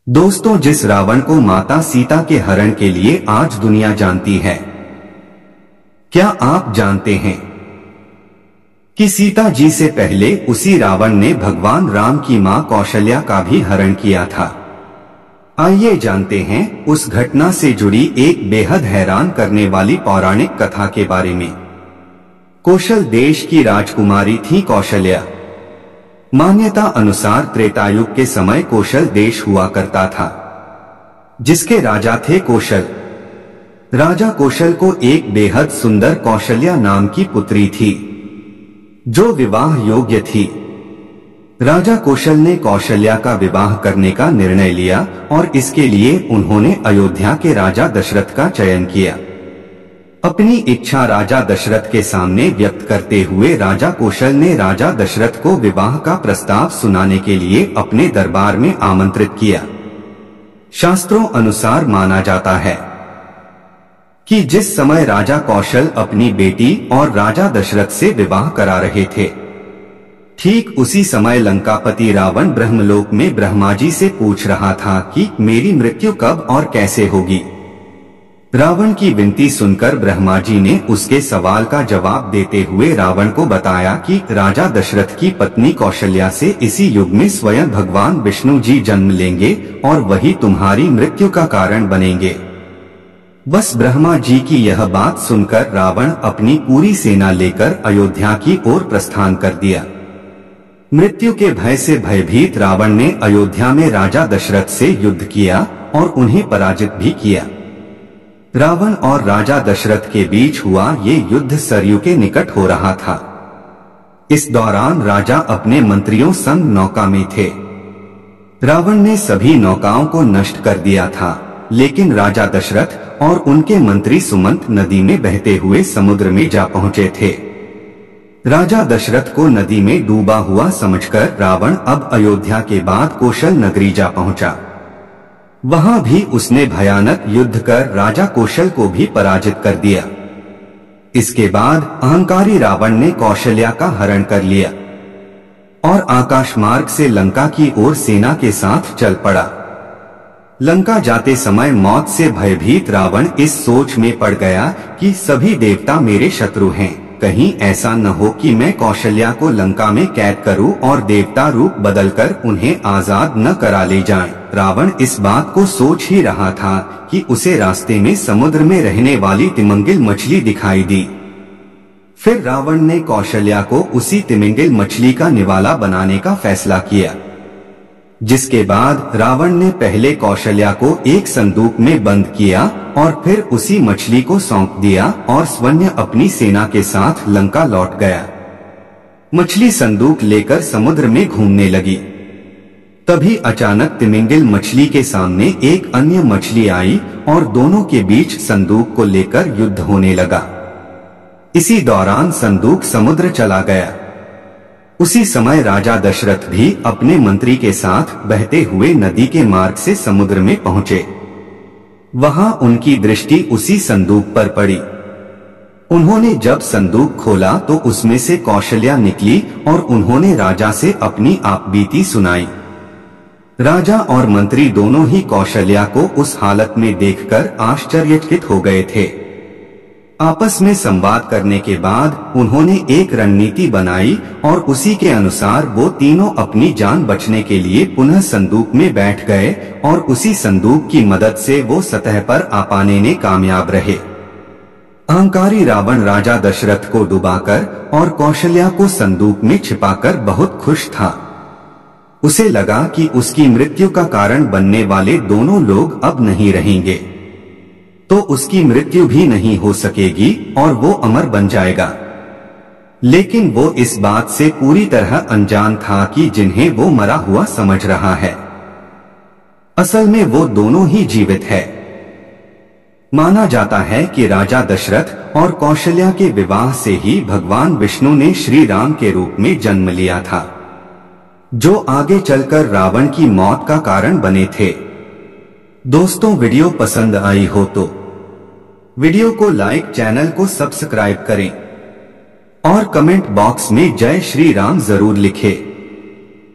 दोस्तों, जिस रावण को माता सीता के हरण के लिए आज दुनिया जानती है, क्या आप जानते हैं कि सीता जी से पहले उसी रावण ने भगवान राम की मां कौशल्या का भी हरण किया था। आइए जानते हैं उस घटना से जुड़ी एक बेहद हैरान करने वाली पौराणिक कथा के बारे में। कौशल देश की राजकुमारी थी कौशल्या। मान्यता अनुसार त्रेतायुग के समय कौशल देश हुआ करता था, जिसके राजा थे कौशल। राजा कौशल को एक बेहद सुंदर कौशल्या नाम की पुत्री थी, जो विवाह योग्य थी। राजा कौशल ने कौशल्या का विवाह करने का निर्णय लिया और इसके लिए उन्होंने अयोध्या के राजा दशरथ का चयन किया। अपनी इच्छा राजा दशरथ के सामने व्यक्त करते हुए राजा कौशल ने राजा दशरथ को विवाह का प्रस्ताव सुनाने के लिए अपने दरबार में आमंत्रित किया। शास्त्रों अनुसार माना जाता है कि जिस समय राजा कौशल अपनी बेटी और राजा दशरथ से विवाह करा रहे थे, ठीक उसी समय लंकापति रावण ब्रह्मलोक में ब्रह्मा जी से पूछ रहा था कि मेरी मृत्यु कब और कैसे होगी। रावण की विनती सुनकर ब्रह्मा जी ने उसके सवाल का जवाब देते हुए रावण को बताया कि राजा दशरथ की पत्नी कौशल्या से इसी युग में स्वयं भगवान विष्णु जी जन्म लेंगे और वही तुम्हारी मृत्यु का कारण बनेंगे। बस ब्रह्मा जी की यह बात सुनकर रावण अपनी पूरी सेना लेकर अयोध्या की ओर प्रस्थान कर दिया। मृत्यु के भय से भयभीत रावण ने अयोध्या में राजा दशरथ से युद्ध किया और उन्हें पराजित भी किया। रावण और राजा दशरथ के बीच हुआ ये युद्ध सरयू के निकट हो रहा था। इस दौरान राजा अपने मंत्रियों संग नौका में थे। रावण ने सभी नौकाओं को नष्ट कर दिया था, लेकिन राजा दशरथ और उनके मंत्री सुमंत नदी में बहते हुए समुद्र में जा पहुंचे थे। राजा दशरथ को नदी में डूबा हुआ समझकर रावण अब अयोध्या के बाद कौशल नगरी जा पहुंचा। वहां भी उसने भयानक युद्ध कर राजा कौशल को भी पराजित कर दिया। इसके बाद अहंकारी रावण ने कौशल्या का हरण कर लिया और आकाश मार्ग से लंका की ओर सेना के साथ चल पड़ा। लंका जाते समय मौत से भयभीत रावण इस सोच में पड़ गया कि सभी देवता मेरे शत्रु हैं, कहीं ऐसा न हो कि मैं कौशल्या को लंका में कैद करूं और देवता रूप बदलकर उन्हें आजाद न करा ले जाएं। रावण इस बात को सोच ही रहा था कि उसे रास्ते में समुद्र में रहने वाली तिमिंगिल मछली दिखाई दी। फिर रावण ने कौशल्या को उसी तिमिंगिल मछली का निवाला बनाने का फैसला किया, जिसके बाद रावण ने पहले कौशल्या को एक संदूक में बंद किया और फिर उसी मछली को सौंप दिया और स्वयं अपनी सेना के साथ लंका लौट गया। मछली संदूक लेकर समुद्र में घूमने लगी। तभी अचानक तिमिंगिल मछली के सामने एक अन्य मछली आई और दोनों के बीच संदूक को लेकर युद्ध होने लगा। इसी दौरान संदूक समुद्र चला गया। उसी समय राजा दशरथ भी अपने मंत्री के साथ बहते हुए नदी के मार्ग से समुद्र में पहुंचे। वहां उनकी दृष्टि उसी संदूक पर पड़ी। उन्होंने जब संदूक खोला तो उसमें से कौशल्या निकली और उन्होंने राजा से अपनी आपबीती सुनाई। राजा और मंत्री दोनों ही कौशल्या को उस हालत में देखकर आश्चर्यचकित हो गए थे। आपस में संवाद करने के बाद उन्होंने एक रणनीति बनाई और उसी के अनुसार वो तीनों अपनी जान बचने के लिए पुनः संदूक में बैठ गए और उसी संदूक की मदद से वो सतह पर आ पाने में कामयाब रहे। अहंकारी रावण राजा दशरथ को डुबाकर और कौशल्या को संदूक में छिपाकर बहुत खुश था। उसे लगा कि उसकी मृत्यु का कारण बनने वाले दोनों लोग अब नहीं रहेंगे, तो उसकी मृत्यु भी नहीं हो सकेगी और वो अमर बन जाएगा। लेकिन वो इस बात से पूरी तरह अनजान था कि जिन्हें वो मरा हुआ समझ रहा है, असल में वो दोनों ही जीवित है। माना जाता है कि राजा दशरथ और कौशल्या के विवाह से ही भगवान विष्णु ने श्री राम के रूप में जन्म लिया था, जो आगे चलकर रावण की मौत का कारण बने थे। दोस्तों, वीडियो पसंद आई हो तो वीडियो को लाइक, चैनल को सब्सक्राइब करें और कमेंट बॉक्स में जय श्री राम जरूर लिखें।